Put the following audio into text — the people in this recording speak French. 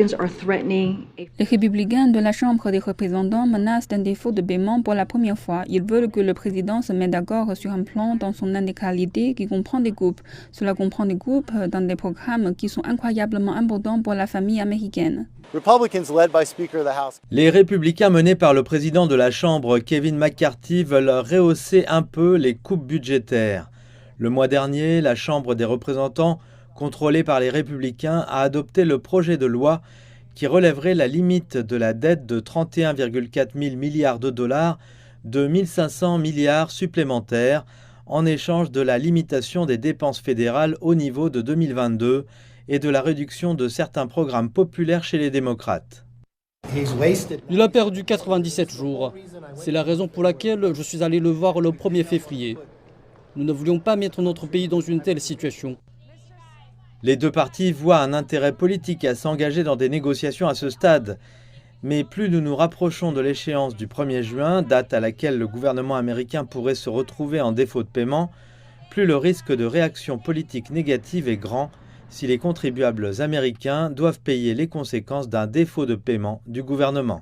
Les républicains de la Chambre des représentants menacent d'un défaut de paiement pour la première fois. Ils veulent que le président se mette d'accord sur un plan dans son intégralité qui comprend des coupes. Cela comprend des coupes dans des programmes qui sont incroyablement importants pour la famille américaine. Les républicains menés par le président de la Chambre, Kevin McCarthy, veulent rehausser un peu les coupes budgétaires. Le mois dernier, la Chambre des représentants, contrôlée par les républicains, a adopté le projet de loi qui relèverait la limite de la dette de 31,4 000 milliards de dollars de 1 500 milliards supplémentaires en échange de la limitation des dépenses fédérales au niveau de 2022 et de la réduction de certains programmes populaires chez les démocrates. Il a perdu 97 jours. C'est la raison pour laquelle je suis allé le voir le 1er février. Nous ne voulions pas mettre notre pays dans une telle situation. Les deux partis voient un intérêt politique à s'engager dans des négociations à ce stade. Mais plus nous nous rapprochons de l'échéance du 1er juin, date à laquelle le gouvernement américain pourrait se retrouver en défaut de paiement, plus le risque de réaction politique négative est grand si les contribuables américains doivent payer les conséquences d'un défaut de paiement du gouvernement.